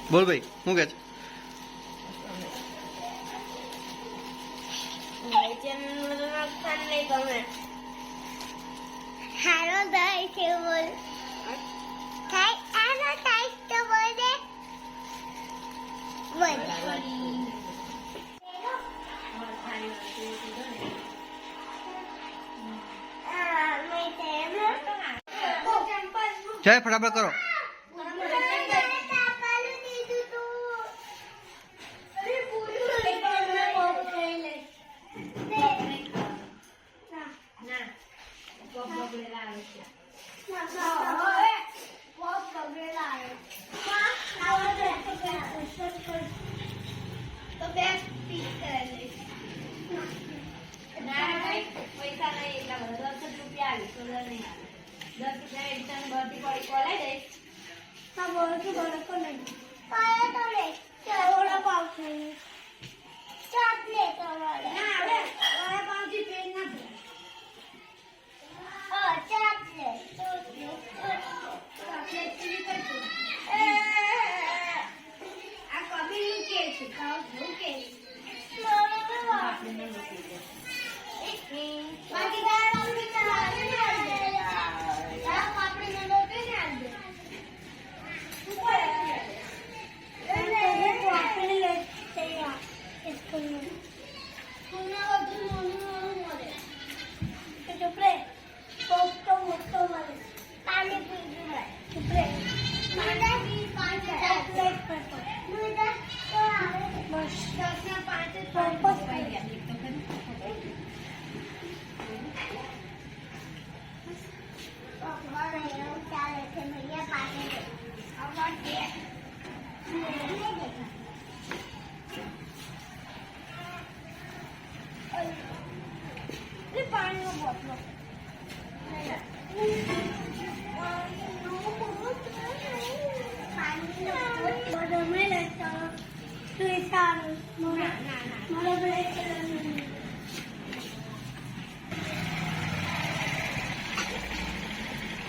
બોલ ભાઈ શું કહે છે? હાલો દઈ છે બોલ થાય આનો થાય તો બોલ દે બોલ જય ફટાફટ કરો.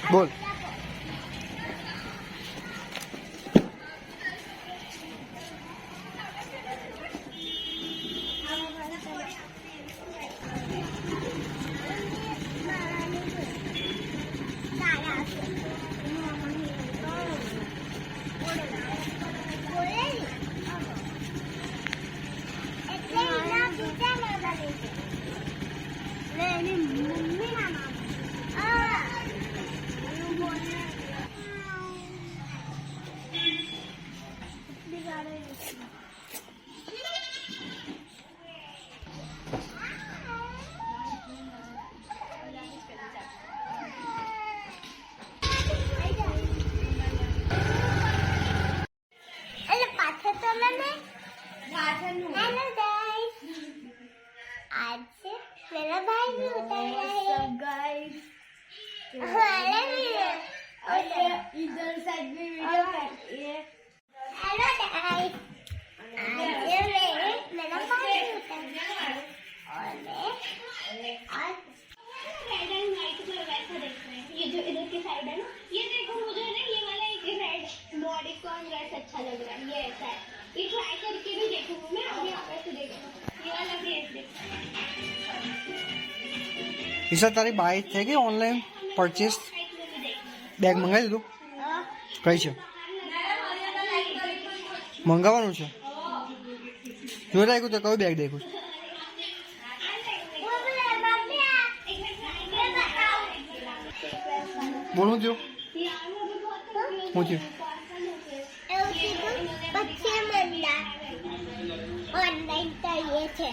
બોલ. इधर साइड में वीडियो ये हेलो गाइस आज मेरा भाई और मैं आज रेड एंड व्हाइट में वैसा देख रहे हैं ये जो इधर की साइड है ना ये देखो मुझे ना ये वाला एक रेड बॉडी कॉन ड्रेस अच्छा लग रहा है ये ऐसा है ये ट्राई करके भी देखूंगी मैं अभी आप ऐसे देखो ये वाला भी ऐसे ઈશા તારી બાઈક થઈ ગઈ ઓનલાઈન પરચેસ બેગ મંગાવી દીધું કઈ છે મંગાવવાનું છે જોઈ રાખ્યું તો કયું બેગ દેખું બોલ હું થયું હું થયું ઓનલાઈન કરીએ છે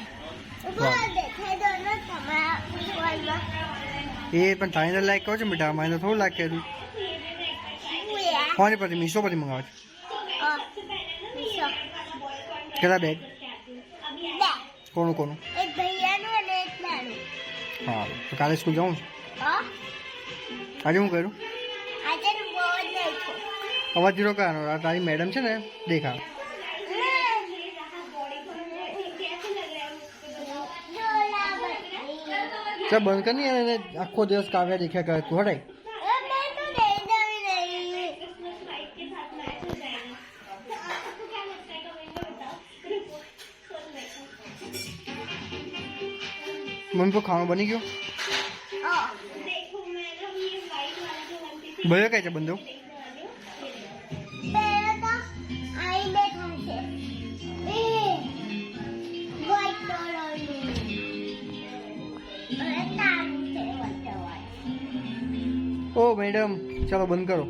દેખાય દો ને તમારા એ પણ તાઈને લાઈક કરો છો બેટા મારે થોડું લાઈક કર્યું કોની પરથી મીશો પરથી મંગાવે છે કેટલા બેગ કોનું કોનું એક ભૈયાનું અને એક નાનું હા તો કાલે સ્કૂલ જાઉં છું આજે હું કર્યું આજે બહુ જ નહીં અવાજ જીરો કરવાનો તારી મેડમ છે ને દેખા ચાલ બંધ કર નહીં એને આખો દિવસ કાવ્યા દેખ્યા કરે તું હટાય મમ્મી પર ખાવાનું બની ગયો ભયો કઈ છે બંધો પહેલા તો આઈ બેઠા છે એ વ્હાઈટ કલરનું અને તારું છે વચ્ચે ઓ મેડમ ચાલો બંધ કરો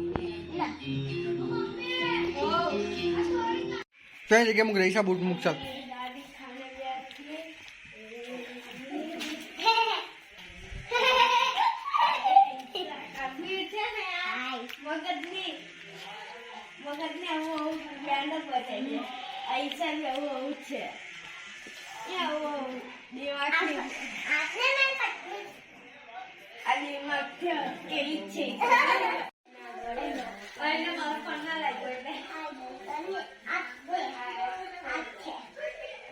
કઈ જગ્યાએ મૂક રહીશા બૂટ મૂક ચાલ મગજને આવું બ્રાન્ડ બતાવી આઈસા આવું છે આવું દેવાથી આ દિમાગ કેલી છે અને મારા ફોન ના લાગ્યો એટલે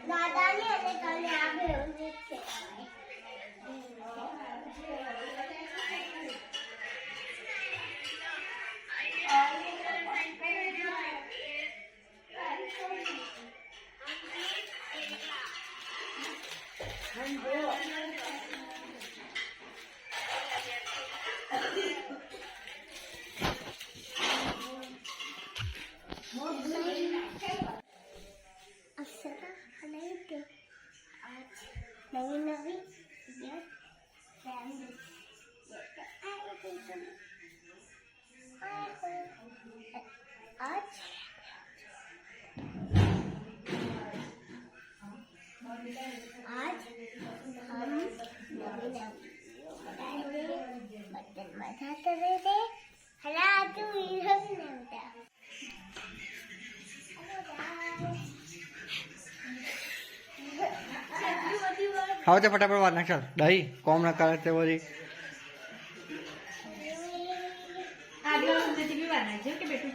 દાદાને અને તને આ બે છે નવી आज हम बर्तन बजाते थे हला तू इधर नहीं હા તે ફટાફટ વાત નાખ ચાલ દહીં કોમ ના કરે તે બધી આગળ બી બનાવજો કે બેટું